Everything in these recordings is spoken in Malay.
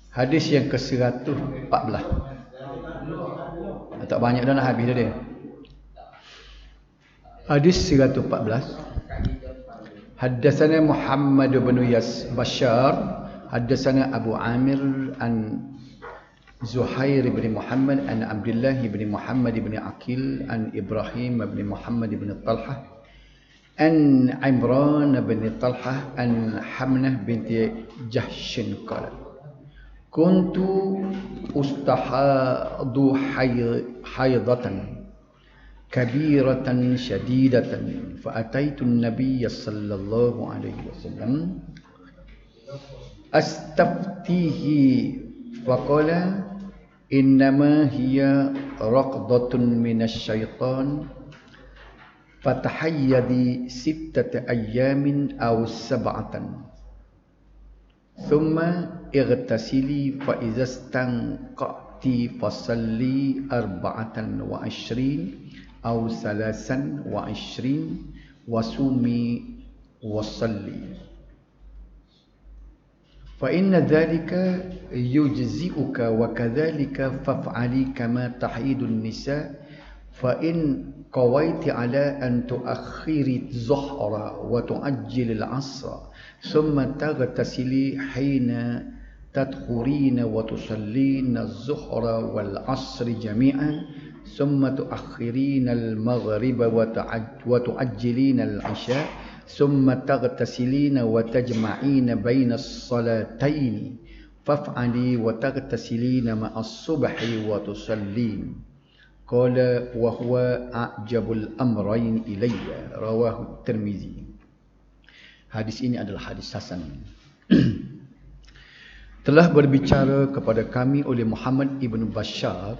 Hadis yang ke-114. Tak banyak dah nak habis dah dia. Hadis 114. Haddatsana Muhammad bin Bashar, haddatsana Abu Amir an Zuhair bin Muhammad an Abdullah bin Muhammad bin Aqil an Ibrahim bin Muhammad bin Talhah an Imran bin Talhah an Hamnah binti Jahshin qalat kuntu ustahadu haydatan kabiratan syadidatan fa ataitu an-nabiy sallallahu alaihi wasallam astaftihi faqala innama hiya raqdatun minasy syaitan fatahayyadi sittata ayyamin aw sab'atan thumma اغتسلي فإذا استنقعت فصلي 24 أو 23 وصومي وصلي فإن ذلك يجزئك وكذلك فافعلي كما تحيد النساء فإن قويت على أن تؤخري الظهر وتؤجل العصر ثم تغتسلي حين تدخرين وتصلين الظهر والعصر جميعا ثم تؤخرين المغرب وتؤجلين العشاء ثم تغتسلين وتجمعين بين الصلاتين فافعلي وتغتسلين مع الصبح وتصلين قال وهو أعجب الأمرين إلي رواه الترمذي. Hadis ini adalah hadis hasan. Telah berbicara kepada kami oleh Muhammad ibn Bashar,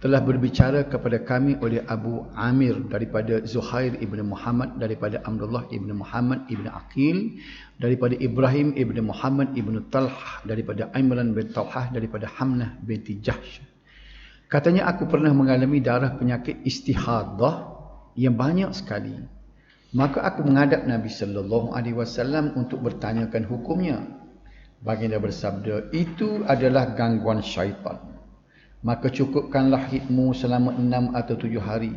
telah berbicara kepada kami oleh Abu Amir daripada Zuhair ibn Muhammad, daripada Abdullah ibn Muhammad ibn Aqil, daripada Ibrahim ibn Muhammad ibn Talhah, daripada Imran bin Talhah, daripada Hamnah binti Jahsh. Katanya aku pernah mengalami darah penyakit istihadah yang banyak sekali. Maka aku menghadap Nabi sallallahu alaihi wasallam untuk bertanyakan hukumnya. Baginda bersabda, itu adalah gangguan syaitan. Maka cukupkanlah hidmu selama 6 atau 7 hari.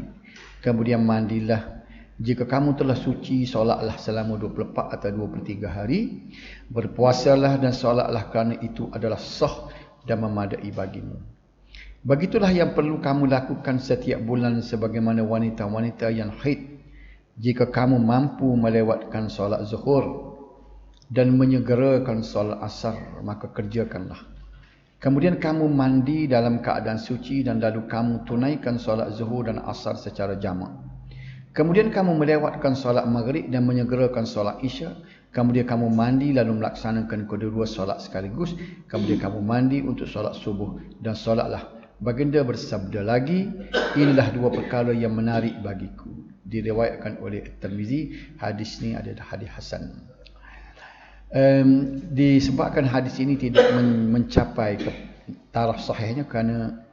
Kemudian mandilah. Jika kamu telah suci, solatlah selama 24 atau 23 hari. Berpuasalah dan solatlah kerana itu adalah sah dan memadai bagimu. Begitulah yang perlu kamu lakukan setiap bulan sebagaimana wanita-wanita yang haid. Jika kamu mampu melewatkan solat zuhur dan menyegerakan solat asar, maka kerjakanlah. Kemudian kamu mandi dalam keadaan suci dan lalu kamu tunaikan solat zuhur dan asar secara jamak. Kemudian kamu melewatkan solat maghrib dan menyegerakan solat isya. Kemudian kamu mandi lalu melaksanakan kedua solat sekaligus. Kemudian kamu mandi untuk solat subuh dan solatlah. Baginda bersabda lagi, inilah 2 perkara yang menarik bagiku. Diriwayatkan oleh Tirmizi. Hadis ni adalah hadis hasan. Disebabkan hadis ini tidak mencapai ke taraf sahihnya kerana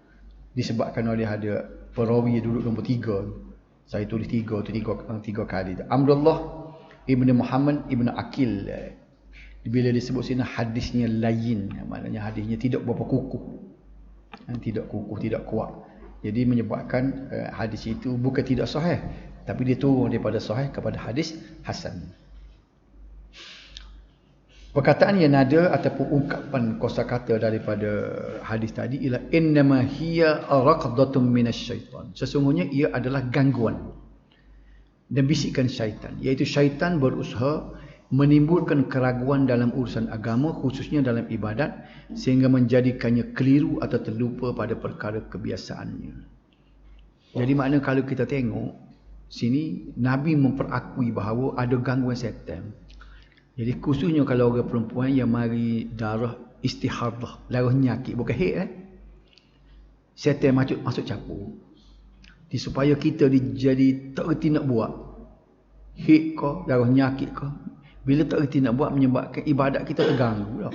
disebabkan oleh ada perawi duduk nombor 3. Saya tulis 3 tu 3 kali. Abdullah ibn Muhammad ibn Aqil. Bila disebut sini hadisnya lain, maknanya hadisnya tidak berapa kukuh. Tidak kukuh, tidak kuat. Jadi menyebabkan hadis itu bukan tidak sahih, tapi dia turun daripada sahih kepada hadis hasan. Perkataan yang ada ataupun ungkapan kosakata daripada hadis tadi ialah innama hiya raqdatun minasyaitan. Sesungguhnya ia adalah gangguan dan bisikan syaitan, iaitu syaitan berusaha menimbulkan keraguan dalam urusan agama, khususnya dalam ibadat, sehingga menjadikannya keliru atau terlupa pada perkara kebiasaannya. Jadi makna kalau kita tengok sini, Nabi memperakui bahawa ada gangguan syaitan. Jadi khususnya kalau orang perempuan yang mari darah istihadah, darah nyakit, bukan haid syaitan masuk campur. Supaya kita jadi tak reti nak buat. Haid ke, darah nyakit ke, bila tak reti nak buat menyebabkan ibadat kita terganggu lah.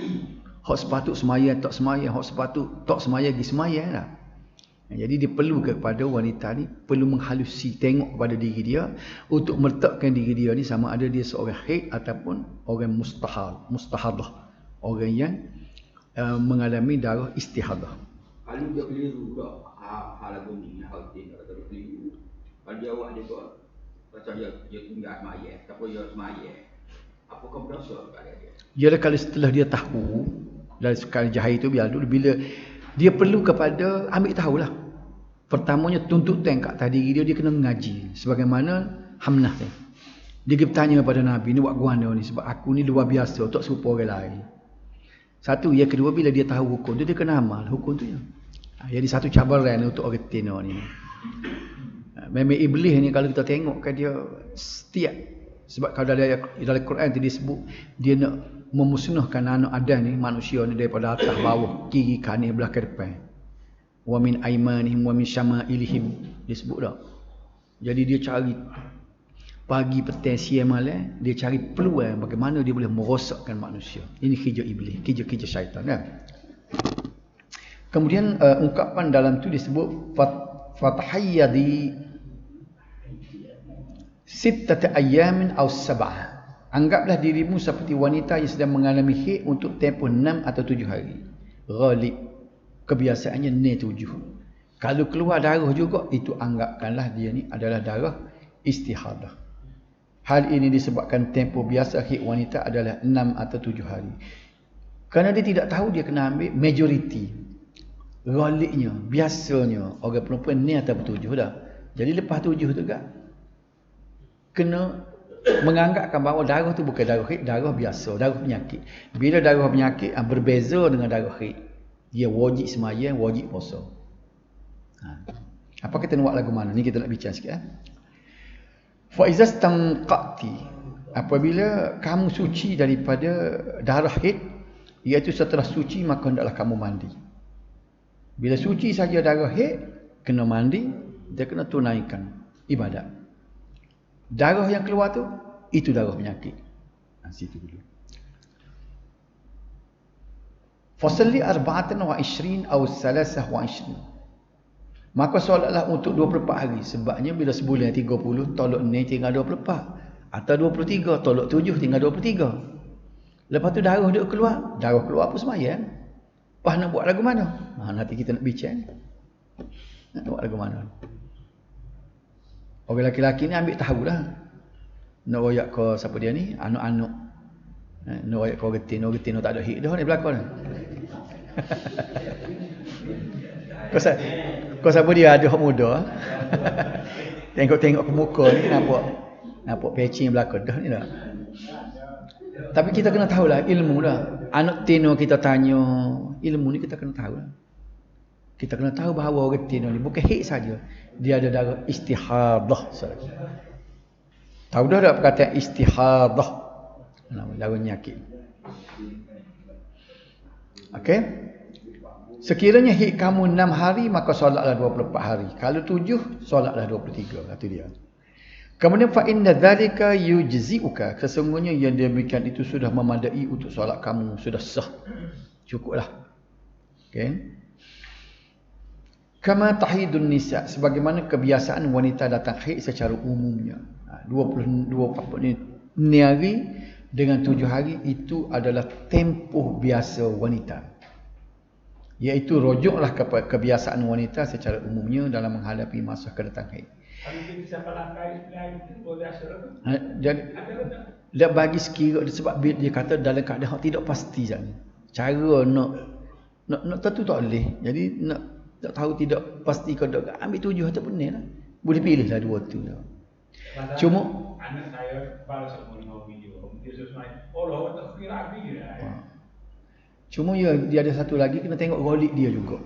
Hak sepatut semayang tak semayang, hak sepatut tak semayang pergi semayang lah. Jadi dia perlu kepada wanita ni, perlu menghalusi, tengok kepada diri dia untuk meletakkan diri dia ni sama ada dia seorang haid ataupun orang mustahadah, orang yang mengalami darah istihadah. Kalau dia keliru pula, hal lagu ni, hal dia kata keliru. Kalau dia awak dia buat, macam dia tinggal semaya, tapi dia semaya. Apakah berdosa pada dia? Ialah kalau setelah dia tahu, dari sekali jahil itu bila dia perlu kepada ambil tahulah. Pertamanya tuntutan kat tadi dia kena mengaji. Sebagaimana Hamnah ni. Dia pergi bertanya pada Nabi, ni buat guana ni sebab aku ni luar biasa, tak serupa orang lain. Satu, yang kedua bila dia tahu hukum tu dia kena amal hukum tu ya. Jadi satu cabaran untuk orang tino ni. Memang iblis ni kalau kita tengok kan dia setiap, sebab kalau dalam Quran tu dia sebut dia nak memusnahkan anak Adam ni, manusia ni daripada atas bawah, kiri kanan belakang depan. Wa min aimanihim wa min syama'ilihim, dia sebut dah. Jadi dia cari pagi petang siang malam, dia cari peluang bagaimana dia boleh merosakkan manusia. Ini kerja iblis, kerja syaitan kan. Kemudian ungkapan dalam tu disebut fatahayyadi sittata ayyamin aw sab'ah. Anggaplah dirimu seperti wanita yang sedang mengalami haid untuk tempoh 6 atau 7 hari. Ghalib, kebiasaannya ni 7. Kalau keluar darah juga, itu anggapkanlah dia ni adalah darah istihadah. Hal ini disebabkan tempoh biasa haid wanita adalah 6 atau 7 hari. Kerana dia tidak tahu, dia kena ambil majoriti. Ghalibnya, biasanya orang perempuan ni atau 7 dah. Jadi lepas 7 tu kan, kena menganggapkan bahawa darah tu bukan darah haid, darah biasa, darah penyakit. Bila darah penyakit berbeza dengan darah haid, dia wajib sembahyang, wajib puasa. Apa kita nak buat lagu mana? Ni kita nak bincang sikit. Fa iza stanqati, apabila kamu suci daripada darah haid, iaitu setelah suci maka hendaklah kamu mandi. Bila suci saja darah haid, kena mandi, dia kena tunaikan ibadat. Darah yang keluar tu, itu darah penyakit. Situ dulu. Fasalli 24 atau 23. Maka solatlah untuk 24 hari. Sebabnya bila sebulan 30, tolak ni tinggal 24. Atau 23, tolak 7 tinggal 23. Lepas tu darah dia keluar. Darah keluar apa sembahyang? Pas nak buat lagu mana? Nanti kita nak bincang. Nak buat lagu mana? Orang lelaki-lelaki ni ambil tahulah. Nak royak ke siapa dia ni? Anak-anak. Nak royak ke orang getin tak ada hik dah ni belakang ni. Kau siapa dia ada hak muda. Tengok-tengok ke muka ni nampak patching belakang dah ni dah. Tapi kita kena tahulah ilmu dah. Anak tino kita tanya, ilmu ni kita kena tahu lah. Kita kena tahu bahawa orang tino ni bukan haid saja, dia ada darah istihadah saja. Tahu dah tak perkataan istihadah? Darah penyakit. Okey. Sekiranya haid kamu 6 hari, maka solatlah 24 hari. Kalau 7, solatlah 23. Itu dia. Kemudian fa inna dzalika yujzi'uka. Sesungguhnya yang demikian itu sudah memadai untuk solat kamu, sudah sah. Cukuplah. Okey. Kama tahidun nisa, sebagaimana kebiasaan wanita datang haid secara umumnya. 24 hari dengan 7 hari itu adalah tempoh biasa wanita. Iaitu rujuklah kepada kebiasaan wanita secara umumnya dalam menghadapi masa kedatang haid. Dia bagi sekira sebab dia kata dalam keadaan tidak pasti saja. Cara nak tentu tak boleh. Jadi nak tahu tidak pasti kau dak ambil 7 ataupun ni lah. Boleh pilihlah 2 tu. Cuma anak saya kepala semua video. Dia sesuai. Oh, lawan tak kira lagi dah. Cuma dia ada satu lagi, kena tengok ghalib dia juga.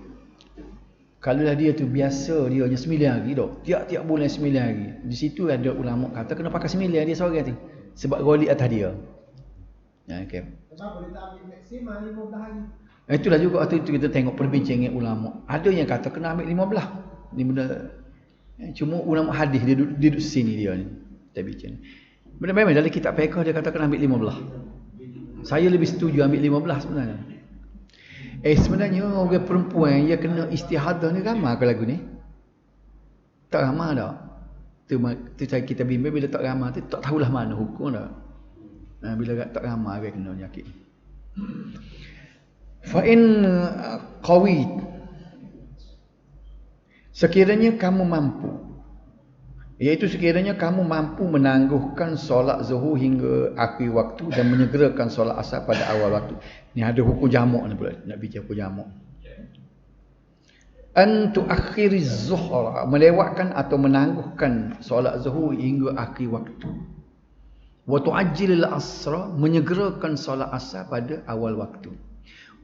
Kalau dia tu biasa dia hanya 9 hari dah. Tiap-tiap bulan 9 hari. Di situ ada ulama kata kena pakai 9 dia seorang tu. Sebab ghalib atas dia. Okey. Sebab boleh tak ambil maksimal 15 hari. Itulah juga itu kita tengok perbincangan ulama. Ada yang kata kena ambil 15. Ni benda cuma ulama hadis dia duduk sini dia ni. Kita bincang. Benda memang dalam kitab fiqh dia kata kena ambil 15. Saya lebih setuju ambil 15 sebenarnya. Sebenarnya orang perempuan yang kena istihadah ni ramai ke lagu ni? Tak ramai dah. Tu kita bimbing bila tak ramai tu tak tahulah mana hukum dah. Bila tak ramai orang kena penyakit. Fa in qawit, sekiranya kamu mampu, iaitu sekiranya kamu mampu menangguhkan solat zuhur hingga akhir waktu dan menyegerakan solat asar pada awal waktu. Ni ada hukum jamak ni pula, nak bincang hukum jamak. An tuakhiriz zuhra, melewatkan atau menangguhkan solat zuhur hingga akhir waktu. Wa tuajjilil asra, menyegerakan solat asar pada awal waktu.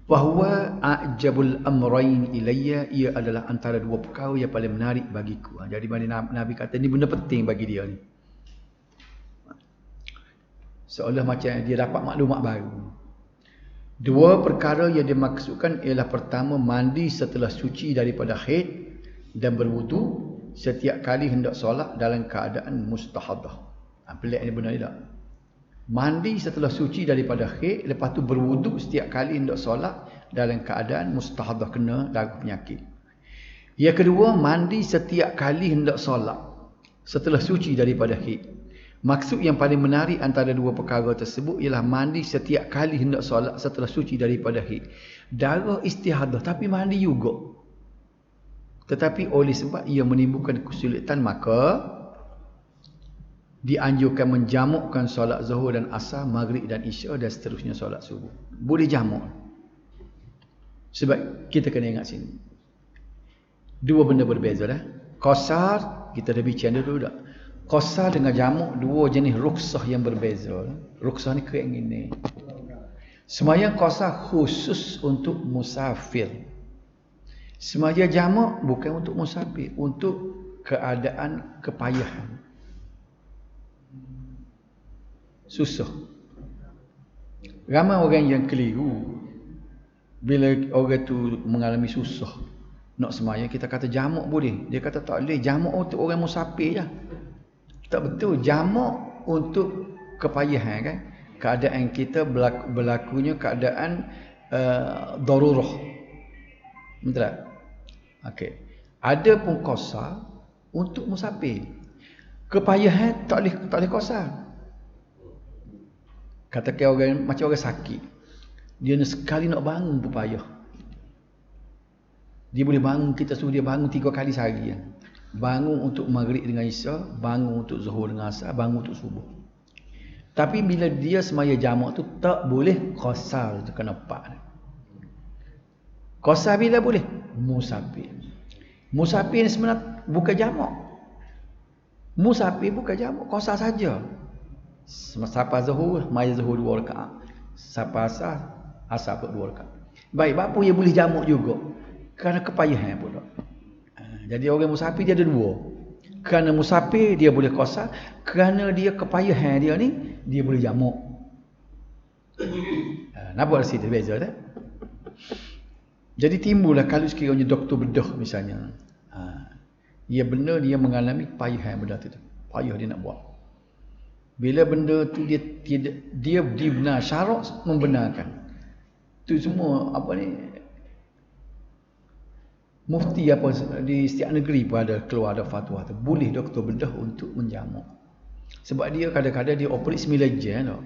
Bahwa a'jabul amrayn ilayya, ia adalah antara dua perkara yang paling menarik bagiku. Jadi mana Nabi kata ni benda penting bagi dia ni. Seolah macam dia dapat maklumat baru. Dua perkara yang dimaksudkan ialah pertama, mandi setelah suci daripada haid dan berwudu setiap kali hendak solat dalam keadaan mustahadah. Pelik ni benda ni tak? Mandi setelah suci daripada haid, lepas tu berwuduk setiap kali hendak solat dalam keadaan mustahadah, kena darah penyakit. Yang kedua, mandi setiap kali hendak solat setelah suci daripada haid. Maksud yang paling menarik antara dua perkara tersebut ialah mandi setiap kali hendak solat setelah suci daripada haid. Darah istihadah tapi mandi juga. Tetapi oleh sebab ia menimbulkan kesulitan, maka dianjurkan menjamukkan solat zuhur dan asar, maghrib dan isya dan seterusnya solat subuh. Boleh jamuk. Sebab kita kena ingat sini, dua benda berbeza dah. Qasar, kita dah bincang dulu dah. Qasar dengan jamuk dua jenis rukhsah yang berbeza. Rukhsah ni kira gini. Sembahyang qasar khusus untuk musafir. Sembahyang jamuk bukan untuk musafir, untuk keadaan kepayahan, susah. Ramai orang yang keliru bila orang tu mengalami susah nak sembahyang, kita kata jamak boleh, dia kata tak boleh, jamak untuk orang musafir je. Tak betul, jamak untuk kepayahan kan, keadaan kita berlakunya keadaan darurah. Betul tak? Okey. Ada pun qasar untuk musafir. Kepayahan tak boleh qasar. Katakan orang macam orang sakit, dia sekali nak bangun pun payah. Dia boleh bangun, kita suruh dia bangun 3 kali sehari. Bangun untuk maghrib dengan isya, bangun untuk zuhur dengan asar, bangun untuk subuh. Tapi bila dia semaya jamak tu tak boleh qasar, tu kena pak. Qasar bila boleh? Musafir. Musafir ni sebenarnya bukan jamak. Musafir bukan jamak, qasar saja. Siapa zuhur, maya zuhur 2 rakaat. Siapa asar, asar pun 2 rakaat. Baik, apa dia boleh jamak juga? Kerana kepayahan pula. Jadi orang musafir dia ada dua. Kerana musafir dia boleh qasar, kerana dia kepayahan dia ni dia boleh jamak. Nampak situ beza tak? Jadi timbullah kalau sekiranya doktor bedah misalnya. Dia benar dia mengalami kepayahan benda tu. Payah dia nak buat. Bila benda tu dia benar, syarak membenarkan. Tu semua apa ni, mufti apa di setiap negeri pun ada keluar ada fatwa tu, boleh doktor bedah untuk menjamak. Sebab dia kadang-kadang dia operate 9 jam tau.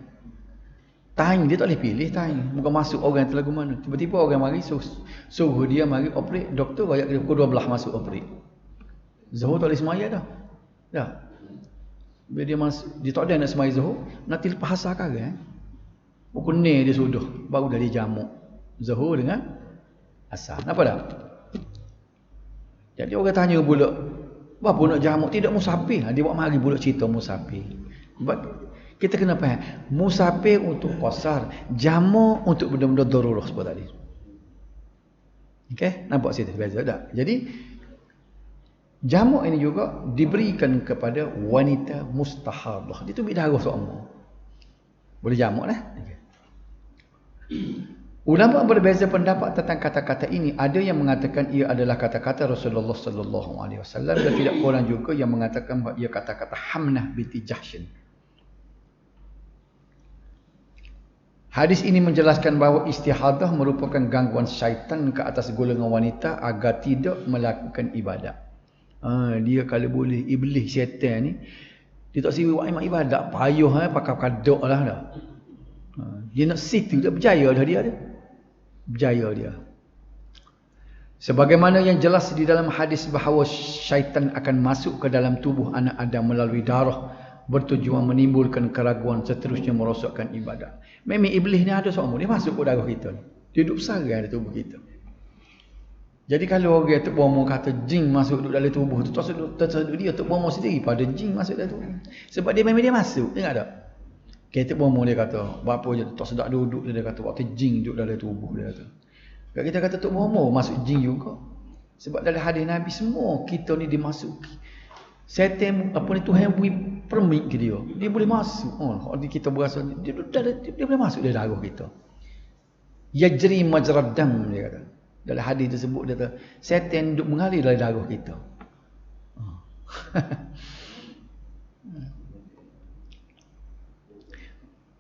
Time dia tak boleh pilih time. Bukan masuk orang tu lagu mana. Tiba-tiba orang mari suruh dia mari operate, doktor rakyat dia pukul 12 masuk operate. Zuhur tak boleh semaya dah. Dah. Bila dia masuk, dia tak ada nak semaya zuhur, nanti lepas asar kan. Pukul ni dia sudah, baru dah dia jamak zuhur dengan asar. Nampak tak? Jadi orang tanya pula, apa nak jamak tidak musafir? Dia buat mari pula cerita musafir. Kita kena faham, musafir untuk qasar, jamak untuk benda-benda darurah sebab tadi. Okey, nampak situ beza tak? Jadi jamak ini juga diberikan kepada wanita mustahadah. Dia tu berdarah seumur. Boleh jamak lah. Okay. Ulama berbeza pendapat tentang kata-kata ini. Ada yang mengatakan ia adalah kata-kata Rasulullah sallallahu alaihi wasallam, dan tidak kurang juga yang mengatakan bahawa ia kata-kata Hamnah binti Jahshin. Hadis ini menjelaskan bahawa istihadah merupakan gangguan syaitan ke atas golongan wanita agar tidak melakukan ibadat. Dia kalau boleh, iblis syaitan ni dia tak sibuk buat ibadat, payah pakai kadok lah dah. Dia nak situ, dia berjaya dah dia. Berjaya dia. Sebagaimana yang jelas di dalam hadis bahawa syaitan akan masuk ke dalam tubuh anak Adam melalui darah bertujuan menimbulkan keraguan seterusnya merosakkan ibadat. Memang iblis ni ada seumur dia masuk ke darah kita. Dia duduk bersarang di tubuh kita. Jadi kalau orang Tok Bomo kata jin masuk dalam tubuh tu, tersedut dia Tok Bomo sendiri pada jin masuk dalam tubuh. Sebab dia memang dia masuk, ingat tak? Kita Bomo dia kata, berapa je tak sedap duduk dia kata waktu jin duduk dalam tubuh dia kata. Kita kata Tok Bomo masuk jin juga. Sebab dalam hadis Nabi semua kita ni dimasuki. Setan apa ni Tuhan beri permit ke dia. Dia boleh masuk. Oh, kita berasa dia boleh masuk dalam darah kita. Yajri majrad dam dia kata. Dalam hadis tersebut dia kata setan duk mengalir dalam darah kita.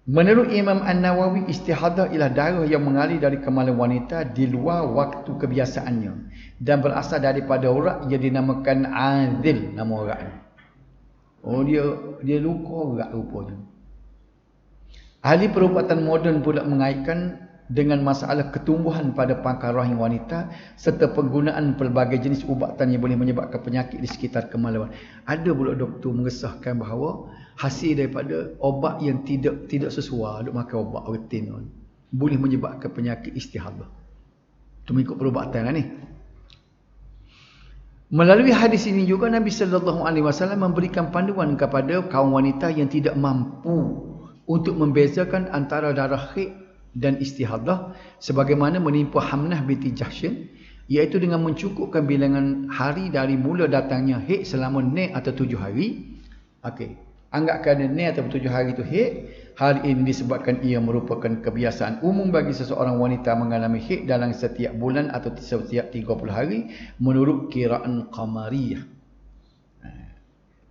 Menurut Imam An-Nawawi, istihadah ialah darah yang mengalir dari kemaluan wanita di luar waktu kebiasaannya dan berasal daripada urat yang dinamakan azil, nama uratnya. Oh, dia luka urat rupanya. Ahli perubatan moden pula mengaitkan dengan masalah ketumbuhan pada pangkal rahim wanita serta penggunaan pelbagai jenis ubatan yang boleh menyebabkan penyakit di sekitar kemaluan. Ada pula doktor mengesahkan bahawa hasil daripada obat yang tidak sesuai, duk makan obat rutin boleh menyebabkan penyakit istihadah. Itu mengikut perubatan ni. Melalui hadis ini juga Nabi sallallahu alaihi wasallam memberikan panduan kepada kaum wanita yang tidak mampu untuk membezakan antara darah haid dan istihadah sebagaimana menimpa Hamnah binti Jahsy, iaitu dengan mencukupkan bilangan hari dari mula datangnya haid selama 6 atau 7 hari. Okey, anggapkan 6 atau 7 hari itu haid. Hal ini disebabkan ia merupakan kebiasaan umum bagi seseorang wanita mengalami haid dalam setiap bulan atau setiap 30 hari menurut kiraan qamariyah.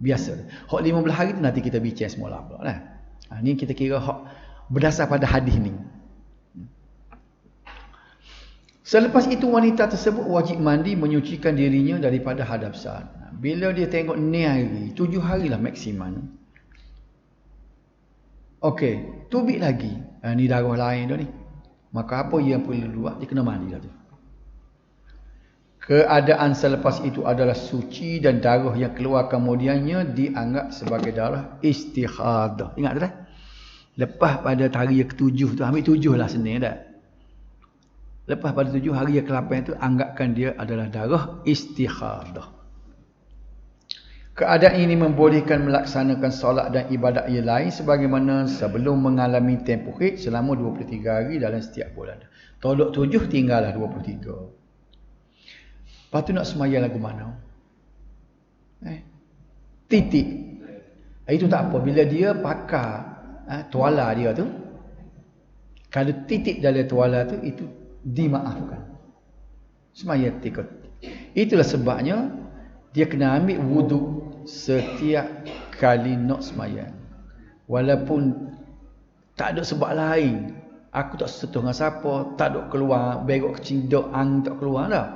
Biasa. Hak 15 hari tu nanti kita bincang semula pula lah. Ni kita kira hak berdasar pada hadis ni. Selepas itu wanita tersebut wajib mandi menyucikan dirinya daripada hadasan. Bila dia tengok ni hari, 7 hari lah maksimum. Okey, tubik lagi. Ni darah lain dah ni. Maka apa yang perlu buat? Dia kena mandi dah tu. Keadaan selepas itu adalah suci dan darah yang keluar kemudiannya dianggap sebagai darah istihadah. Ingat tak? Lepas pada hari yang ke-7 tu, ambil 7 lah Senin dah. Lepas pada 7 hari yang ke-8 itu anggapkan dia adalah darah istihadah. Keadaan ini membolehkan melaksanakan solat dan ibadat yang lain sebagaimana sebelum mengalami tempoh haid selama 23 hari dalam setiap bulan. Tolak 7 tinggallah 23. Lepas tu nak sembahyang lagu mana? Titik. Itu tak apa. Bila dia pakar tuala dia tu, kalau titik dalam tuala tu, itu dimaafkan. Sembahyang tikut. Itulah sebabnya dia kena ambil wudu setiap kali nak sembahyang. Walaupun tak ada sebab lain. Aku tak sentuh dengan siapa, tak ada keluar, begok kecil dok angin tak keluar dah.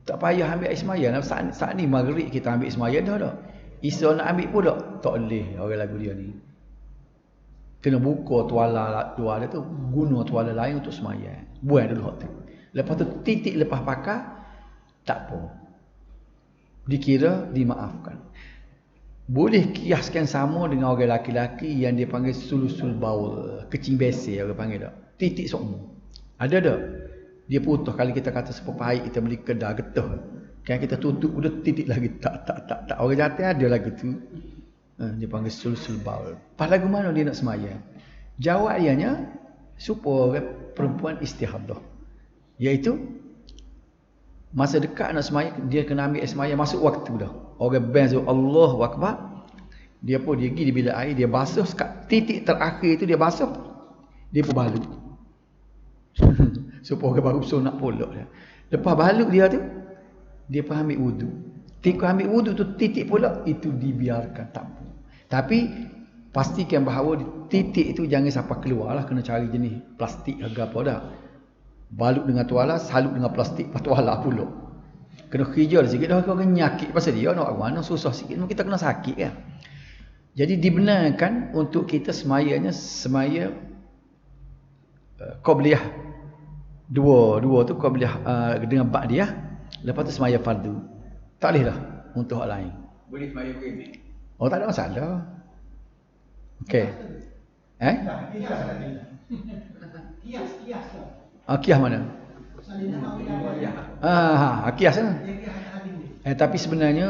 Tak payah ambil air sembahyang. Saat ni maghrib kita ambil sembahyang dah. Isya nak ambil pun tak boleh orang lagu dia ni. Kena buka tuala dua dia tu, guna tuala lain untuk sembahyang. Buang dulu hak tu. Lepas tu titik lepas pakar, tak apa. Dikira dimaafkan. Boleh kiaskan sama dengan orang laki-laki yang dia panggil sulusul baul, kecing besar orang panggil tak. Titik semua. Ada tak? Dia putus kalau kita kata sepepahit kita beli kedah getah. Kan kita tutup udah titik lagi tak. Orang jatuh ada lagi tu. Dia panggil sulusul baul. Pas lagu mana dia nak sembahyang? Jawab ianya supaya perempuan istihadah. Iaitu masa dekat nak sembahyang dia kena ambil sembahyang masuk waktu dah. Orang bang Allahu Akbar. Dia pun dia pergi di bilik air, dia basuh titik terakhir itu dia basuh. Dia pun balut. Supaya orang baru sunat pula dia. Lepas balut dia tu, dia pun ambil wudu. Ketika ambil wudu tu titik pula itu dibiarkan tak apa. Tapi pastikan bahawa titik itu jangan sampai keluarlah, kena cari jenis plastik harga apa dah. Balut dengan tuala, salut dengan plastik tuala pula. Kena kerja sikit dah kena nyakit pasal dia nak mana susah sikit kita kena sakit kan. Jadi dibenarkan untuk kita semayanya semaya qabliyah Dua tu kau boleh dengan ba'diyah, lepas tu semaya fardu. Tak boleh lah untuk hak lain. Boleh semaya remeh. Oh, tak ada masalah. Okey. Kias lah. Kias mana? Salin nama Kias lah. Tapi sebenarnya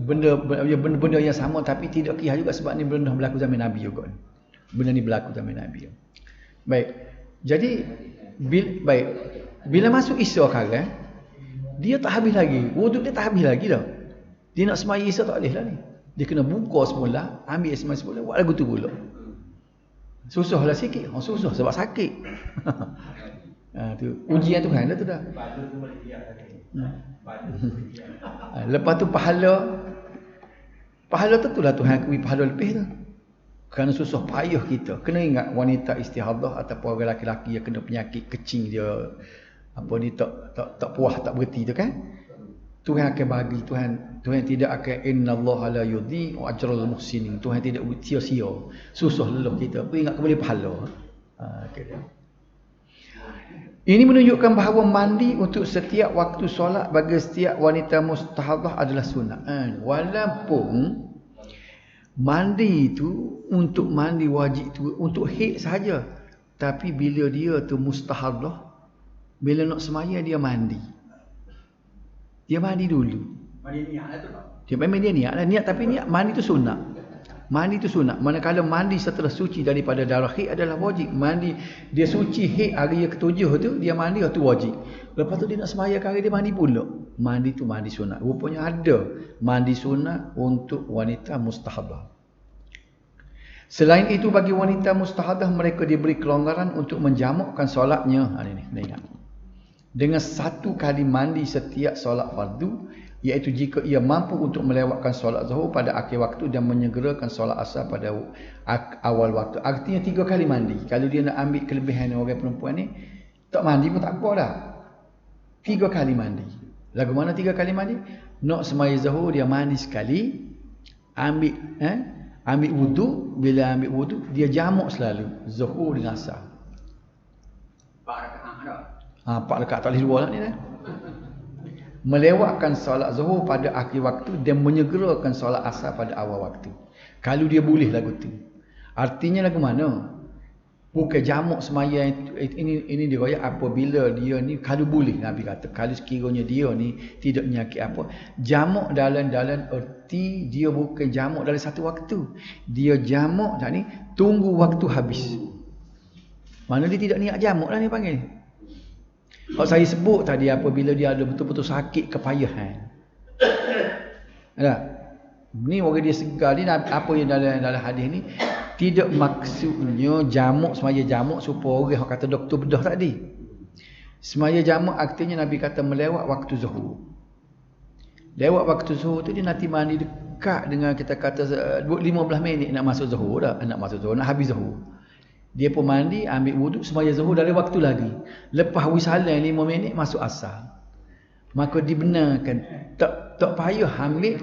benda yang sama tapi tidak kias juga sebab ni benda berlaku zaman Nabi juga. Benda ni berlaku zaman Nabi. Baik. Jadi bila masuk Isra sekarang, dia tak habis lagi. Wuduk dia tak habis lagi dah. Dia nak semaya Isra tak boleh lah ni. Dia kena buka semula, ambil semaya semula, buat lagu tu pula. Susahlah sikit. Susah sebab sakit. Tu ujian Tuhan dah tu dah. Lepas tu pahala tentulah Tuhan akui pahala lebih tu. Kerana susah payah kita. Kena ingat wanita istihadah ataupun orang lelaki yang kena penyakit kecing dia tak puas tak berhenti tu kan. Tuhan akan bagi, Tuhan tidak akan innallaha la yudhi'u ajral muhsinin. Tuhan tidak sia-sia. Susah lelah kita. Apa ingat kembali pahala. Okay. Ini menunjukkan bahawa mandi untuk setiap waktu solat bagi setiap wanita mustahadah adalah sunat. Walaupun mandi itu untuk mandi wajib tu untuk haid saja. Tapi bila dia tu mustahadah, bila nak semaya dia mandi. Dia mandi dulu. Mandi niat lah tu tak? Dia memang dia niat lah. Niat tapi niat mandi tu sunat. Mandi tu sunat. Manakala mandi setelah suci daripada darah haid adalah wajib. Mandi dia suci haid hari yang ketujuh tu dia mandi tu wajib. Lepas tu dia nak semaya hari dia mandi pula. Mandi tu mandi sunat. Rupanya ada mandi sunat untuk wanita mustahadah. Selain itu bagi wanita mustahadah mereka diberi kelonggaran untuk menjamakkan solatnya. Ini kena ingat. Dengan satu kali mandi setiap solat fardu, iaitu jika ia mampu untuk melewatkan solat zuhur pada akhir waktu dan menyegerakan solat asar pada awal waktu. Artinya 3 kali mandi. Kalau dia nak ambil kelebihan orang perempuan ni, tak mandi pun tak apa dah. 3 kali mandi. Lagu mana 3 kali mandi? Nak semaya zuhur dia mandi sekali, ambil wudu. Bila ambil wudu dia jamak selalu zuhur dengan asar. 4 rakaat tak boleh 2 lah ni dah. Melewatkan solat zuhur pada akhir waktu dan menyegerakan solat asar pada awal waktu. Kalau dia boleh lagu tu. Artinya lagu mana? Bukan jamak semaya ini diriwayat apabila dia ni kalau boleh Nabi kata. Kalau sekiranya dia ni tidak menyakit apa. Jamak dalam erti dia bukan jamak dalam satu waktu. Dia jamak tak ni tunggu waktu habis. Mana dia tidak niat jamak lah ni panggil. Kalau saya sebut tadi apabila dia ada betul-betul sakit kepayahan. Ada. Ni orang dia segar ni apa yang dalam hadis ni tidak maksudnya jamak semaya jamak supaya orang kata doktor bedah tadi. Semaya jamak artinya Nabi kata melewat waktu zuhur. Lewat waktu zuhur tu dia nanti mandi dekat dengan kita kata 15 minit nak masuk zuhur dah, nak habis zuhur. Dia pun mandi, ambil wuduk, semaya zuhur dalam waktu lagi. Lepas wisalan 5 minit masuk asar. Maka dibenarkan tak payah ambil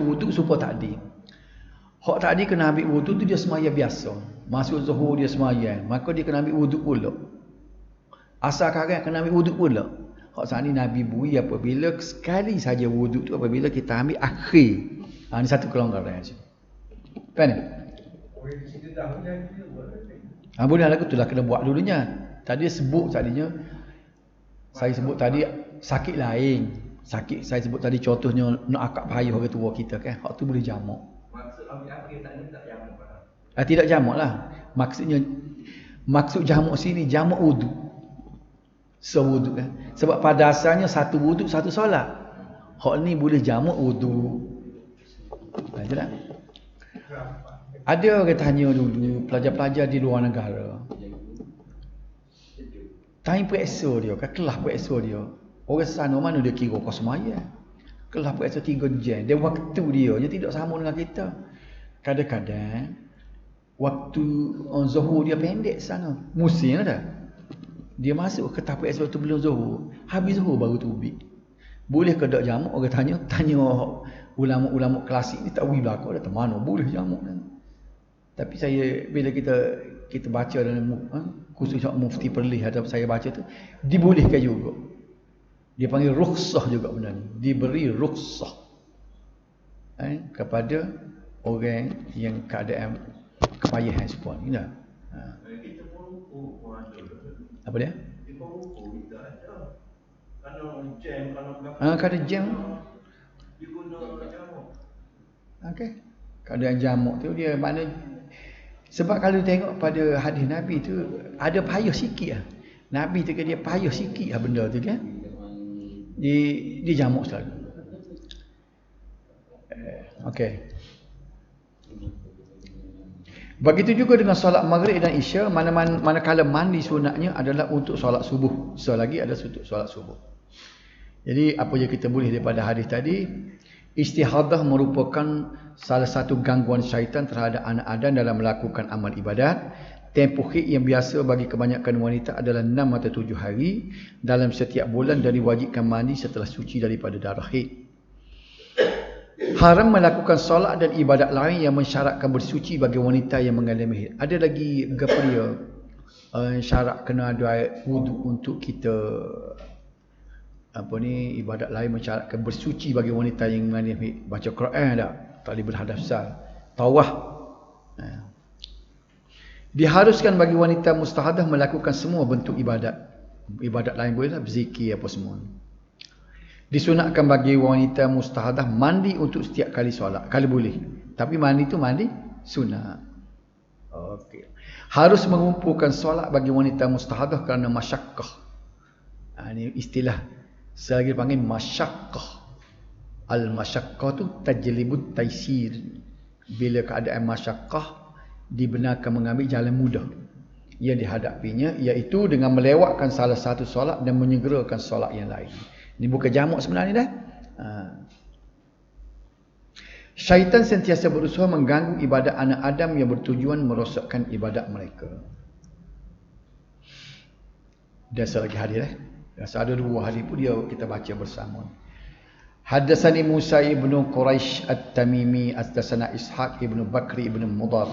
wuduk supaya takdir. Hak tadi kena ambil wuduk tu dia semaya biasa. Masuk zuhur dia semaya, maka dia kena ambil wuduk pula. Asar karat kena ambil wuduk pula. Hak saat ni Nabi bui apabila sekali saja wuduk tu apabila kita ambil akhir. Ni satu kelonggaran saja. Kan? Boleh lagu tu lah kena buat dulunya. Tadi sebut tadinya saya sebut tadi sakit lain. Sakit saya sebut tadi contohnya nak akad payah orang tua kita kan. Hak tu boleh jamak. Maksud ambil akhir tak ni tak jamak. Tidak jamak lah. Maksud jamak sini jamak wuduk. Sewuduk kan. Sebab pada asalnya satu wuduk satu solat. Hak ni boleh jamak wuduk. Betul tak? Ada orang tanya dulu pelajar-pelajar di luar negara. Time periksa dia, kelas periksa dia. Orang sana mana dia kira kau semaya. Kelas periksa 3 jam. Dan waktu dia tidak sama dengan kita. Kadang-kadang waktu zuhur dia pendek sana. Musim dah. Dia masuk ke tahap periksa tu belum zuhur. Habis zuhur baru tubik. Boleh ke tak jamak? Orang tanya ulama-ulama klasik ni tak boleh belakang. Dah mana boleh jamak ni. Tapi saya bila kita kita baca dalam khususnya Mufti Perlis atau saya baca tu, dibolehkan juga. Dia panggil rukhsah juga benda ni. Diberi rukhsah kepada orang yang keadaan kepayahan sepuan ni dah. Kita pun ada. Apa dia? Kita pun kita ada. Kalau jam, Kalau jam. Dia guna jamu. Okey. Keadaan jamuk tu dia mana, sebab kalau tengok pada hadis Nabi tu ada payah sikit lah. Nabi tu kan dia payah sikit lah benda tu kan. Dia jamuk selalu. Okey. Begitu juga dengan solat maghrib dan isya, manakala mandi sunatnya adalah untuk solat subuh. Selagi ada untuk solat subuh. Jadi apa yang kita boleh daripada hadis tadi, istihadah merupakan salah satu gangguan syaitan terhadap anak Adam dalam melakukan amal ibadat. Tempoh haid yang biasa bagi kebanyakan wanita adalah 6 atau 7 hari dalam setiap bulan dan diwajibkan mandi setelah suci daripada darah haid. Haram melakukan solat dan ibadat lain yang mensyaratkan bersuci bagi wanita yang mengalami haid. Ada lagi dia syarat kena ada wudu untuk kita ibadat lain mensyaratkan bersuci bagi wanita yang mengalami haid. Baca Quran tak boleh berhadap sal, tawaf. Diharuskan bagi wanita mustahadah melakukan semua bentuk ibadat. Ibadat lain bolehlah berzikir apa semua. Disunatkan bagi wanita mustahadah mandi untuk setiap kali solat kalau boleh. Tapi mandi tu mandi sunat. Okey. Harus mengumpulkan solat bagi wanita mustahadah kerana masyaqqah. Ini istilah selagi panggil masyaqqah. Al-masyaqqah tu tajlibut taisir. Bila keadaan masyaqqah dibenarkan mengambil jalan mudah yang dihadapinya, iaitu dengan melewatkan salah satu solat dan menyegerakan solat yang lain. Ini bukan jamak sebenarnya dah. Syaitan sentiasa berusaha mengganggu ibadat anak Adam yang bertujuan merosakkan ibadat mereka. Dan selagi hadir ada 2 hari pun kita baca bersama. Haddatsani Musa ibnu Quraisy At-Tamimi, haddatsana Ishaq ibnu Bakri ibnu Mudar,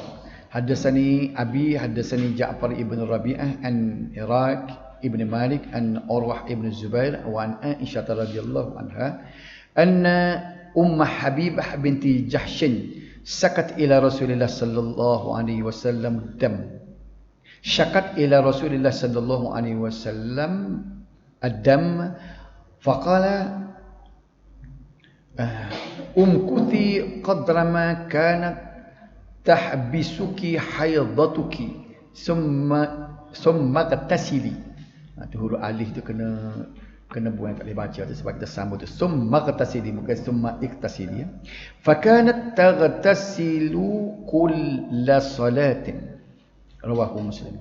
haddatsani Abi, haddatsani Ja'far ibnu Rabi'ah an Iraq ibnu Malik an Urwah ibnu Zubair wa an Aisyah radhiyallahu anha anna Habibah binti Jahshin sakat ila Rasulillah sallallahu alaihi wasallam dam. Syakat ila Rasulillah sallallahu alaihi wasallam ad-dam faqala umkuthi qadra ma kanat tahbisuki haidatuki summa tasili. Tu huruf alif tu kena buang, tak boleh baca tu sebab kita sambung tu summa tasili, bukan summa iktasili. Fa kanat taghtasilu kulla salatin. Rawahu Muslim.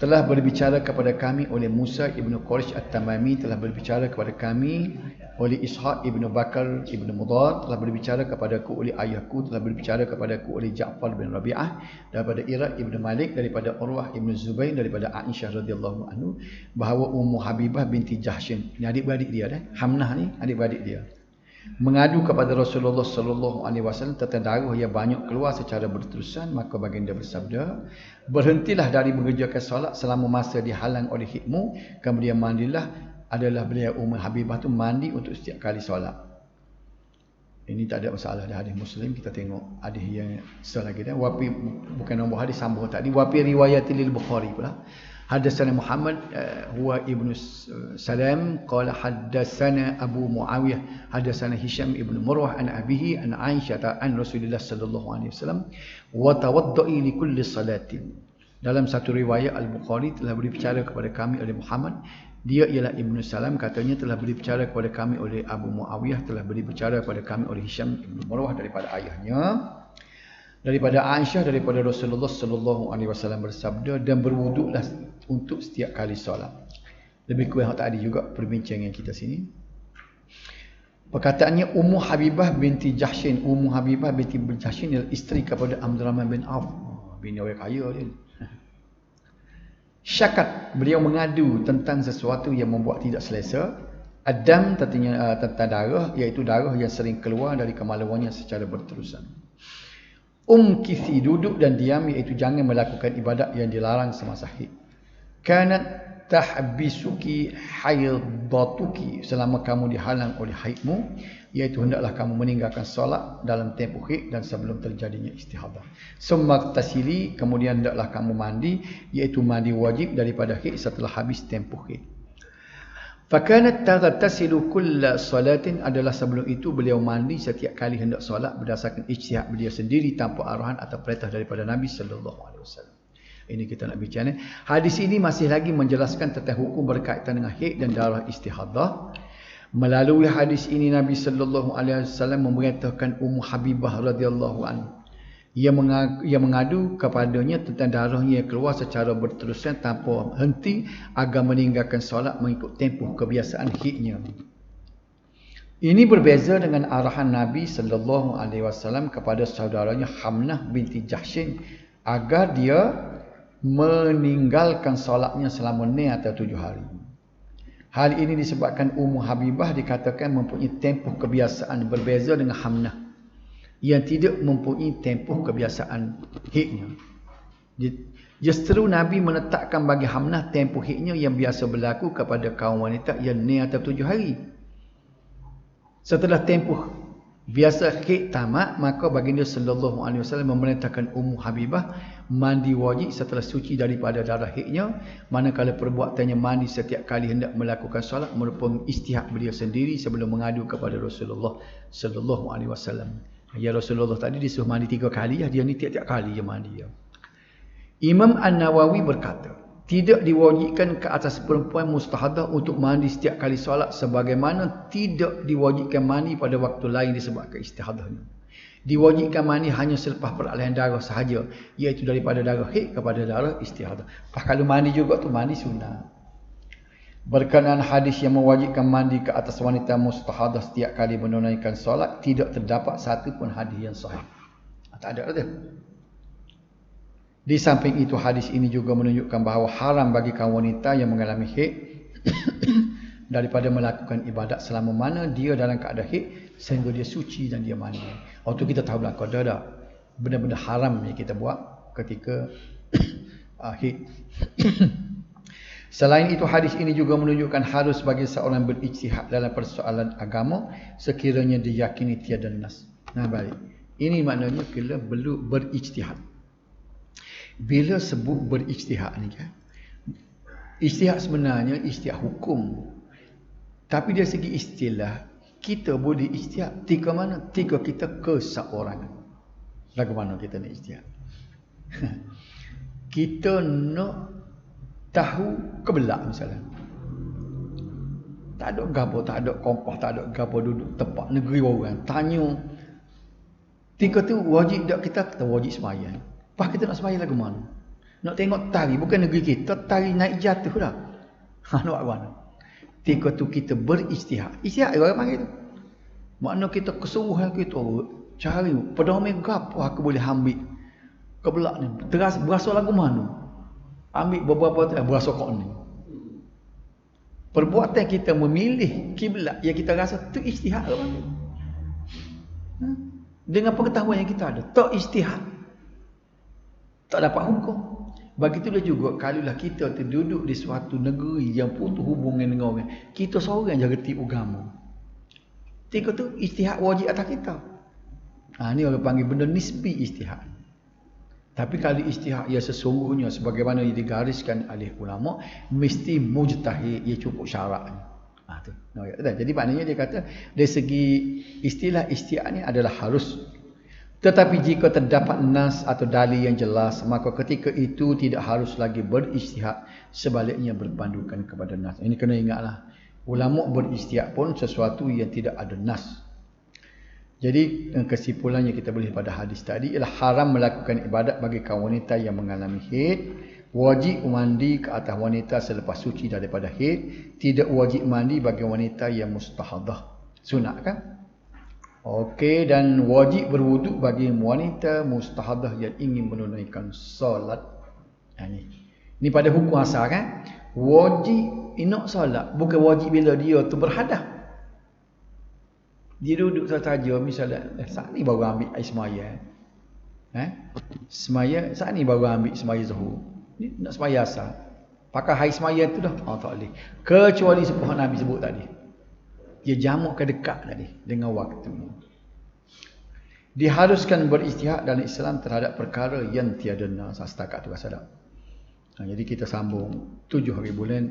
Telah berbicara kepada kami oleh Musa ibnu Quraisy At-Tamami, telah berbicara kepada kami oleh Ishaq ibnu Bakar ibnu Mudar, telah berbicara kepadaku oleh ayahku, telah berbicara kepadaku oleh Ja'far bin Rabi'ah, daripada Iraq ibnu Malik, daripada Urwah ibnu Zubair, daripada Aisyah radhiyallahu anhu, bahawa Habibah binti Jahshin, ni adik-beradik dia Hamnah ni adik-beradik dia, mengadu kepada Rasulullah sallallahu alaihi wasallam tentang darah yang banyak keluar secara berterusan. Maka baginda bersabda, berhentilah dari mengerjakan solat selama masa dihalang oleh hikmu, kemudian mandilah. Adalah beliau Habibah tu mandi untuk setiap kali solat. Ini tak ada masalah dah, hadis Muslim. Kita tengok hadis yang selagi dah, wapi bukan nombor hadis, sambung tadi, wapi riwayatil Bukhari pula. Haddatsana Muhammad huwa ibnu Salam qala haddatsana Abu Muawiyah haddatsana Hisham ibnu Murwah an abihi an Aisyah an Rasulullah sallallahu alaihi wasallam wa tawadda'i li kulli salatin. Dalam satu riwayat Al-Bukhari telah berbicara kepada kami oleh Muhammad, dia ialah Ibnu Salam, katanya telah berbicara kepada kami oleh Abu Muawiyah, telah berbicara kepada kami oleh Hisham ibnu Murwah daripada ayahnya, daripada Aisyah, daripada Rasulullah sallallahu alaihi wasallam bersabda, dan berwuduklah untuk setiap kali solat. Lebih kurang tadi juga perbincangan kita sini. Perkataannya Habibah binti Jahshin. Habibah binti Jahshin adalah isteri kepada Abdurrahman bin Auf. Bini orang kaya dia. Syakat, beliau mengadu tentang sesuatu yang membuat tidak selesa. Adam tentang darah, iaitu darah yang sering keluar dari kemaluannya secara berterusan. Kithi, duduk dan diam, iaitu jangan melakukan ibadat yang dilarang semasa haid. Kanat tahbisuki haidatuki, selama kamu dihalang oleh haidmu, iaitu hendaklah kamu meninggalkan solat dalam tempoh haid dan sebelum terjadinya istihadah. Summa tasili, kemudian hendaklah kamu mandi, iaitu mandi wajib daripada haid setelah habis tempoh haid. Fakanat taghtasilu kulla salatin, adalah sebelum itu beliau mandi setiap kali hendak solat berdasarkan ijtihad beliau sendiri tanpa arahan atau perintah daripada Nabi sallallahu alaihi wasallam. Ini kita nak bincang. Hadis ini masih lagi menjelaskan tentang hukum berkaitan dengan haid dan darah istihadah. Melalui hadis ini Nabi sallallahu alaihi wasallam memerintahkan Ummu Habibah radhiyallahu anha. Ia mengadu kepadanya tentang darahnya yang keluar secara berterusan tanpa henti agar meninggalkan solat mengikut tempoh kebiasaan haidnya. Ini berbeza dengan arahan Nabi sallallahu alaihi wasallam kepada saudaranya Hamnah binti Jahshin agar dia meninggalkan solatnya selama 6 atau 7 hari. Hal ini disebabkan Ummu Habibah dikatakan mempunyai tempoh kebiasaan berbeza dengan Hamnah yang tidak mempunyai tempoh kebiasaan haidnya. Justru Nabi menetapkan bagi Hamnah tempoh haidnya yang biasa berlaku kepada kaum wanita yang 6 atau 7 hari. Setelah tempoh biasa haid tamat, maka baginda sallallahu alaihi wasallam memerintahkan Ummu Habibah mandi wajib setelah suci daripada darah haidnya, manakala perbuatannya mandi setiap kali hendak melakukan solat merupakan ijtihad beliau sendiri sebelum mengadu kepada Rasulullah sallallahu alaihi wasallam. Ya Rasulullah tadi disuruh mandi 3 kali, dia ni tiap-tiap kali je mandi. Imam An-Nawawi berkata, tidak diwajibkan ke atas perempuan mustahadah untuk mandi setiap kali solat sebagaimana tidak diwajibkan mandi pada waktu lain disebabkan istihadahnya. Diwajibkan mandi hanya selepas peralihan darah sahaja, iaitu daripada darah haid kepada darah istihadah. Kalau mandi juga tu mandi sunnah. Berkenaan hadis yang mewajibkan mandi ke atas wanita mustahadah setiap kali menunaikan solat, tidak terdapat satu pun hadis yang sahih. Tak ada tu. Di samping itu, hadis ini juga menunjukkan bahawa haram bagi kaum wanita yang mengalami haid daripada melakukan ibadat selama mana dia dalam keadaan haid sehingga dia suci dan dia mandi. Waktu kita tahu lah kalau ada benda-benda haram yang kita buat ketika haid. Selain itu, hadis ini juga menunjukkan harus bagi seorang berijtihad dalam persoalan agama sekiranya diyakini tiada nas. Nah, balik. Ini maknanya bila perlu berijtihad. Bila sebut berijtihad ni kan, ijtihad sebenarnya ijtihad hukum. Tapi dari segi istilah, kita boleh ijtihad tika mana? Tika kita keseorangan. Lagu mana kita nak ijtihad? Kita nak tahu kebelak misalnya. Tak ada gapo, tak ada kompah, tak ada gapo, duduk tempat negeri orang. Tanya. Tika tu wajib tak kita wajib sembahyang. Lepas kita nak sembahyang lagu mana? Nak tengok tari, bukan negeri kita, tari naik jatuh dah. Nak buat mana? Tika tu kita berijtihad. Ijtihad orang panggil tu. Makna kita kesuruhan kita cari pedoman gapo aku boleh ambil kebelak ni. Berasa lagu mana? Ambil beberapa berasa kok ni. Perbuatan kita memilih kiblat yang kita rasa tu ijtihad apa? Dengan pengetahuan yang kita ada, tak ijtihad, tak dapat hukum. Begitulah juga kalaulah kita terduduk di suatu negeri yang putus hubungan dengan orang, kita seorang je reti agama. Tiga tu ijtihad wajib atas kita. Ni orang panggil benda nisbi ijtihad. Tapi kalau ijtihad ia sesungguhnya sebagaimana yang digariskan oleh ulama, mesti mujtahid, ia cukup syarat. Tu. Jadi maknanya dia kata dari segi istilah ijtihad ni adalah harus. Tetapi jika terdapat nas atau dalil yang jelas, maka ketika itu tidak harus lagi berijtihad, sebaliknya berpandukan kepada nas. Ini kena ingatlah. Ulama berijtihad pun sesuatu yang tidak ada nas. Jadi kesimpulan yang kita boleh pada hadis tadi ialah haram melakukan ibadat bagi kaum wanita yang mengalami haid, wajib mandi ke atas wanita selepas suci daripada haid, tidak wajib mandi bagi wanita yang mustahadah. Sunat kan? Okey, dan wajib berwuduk bagi wanita mustahadah yang ingin menunaikan solat. Ini pada hukum asal kan? Wajib nak solat, bukan wajib bila dia tu berhadas. Dia duduk saja misalnya, saat ni baru ambil air sembahyang. Semaya, saat ni baru ambil semaya zuhur. Ni nak semaya asar. Pakai hari semaya tu dah. Tak boleh. Kecuali sepuh Nabi sebut tadi. Dia jamakkan dekat tadi dengan waktu. Diharuskan beristihad dalam Islam terhadap perkara yang tiada nas. Setakat tu rasa tak. Jadi kita sambung 7 hari bulan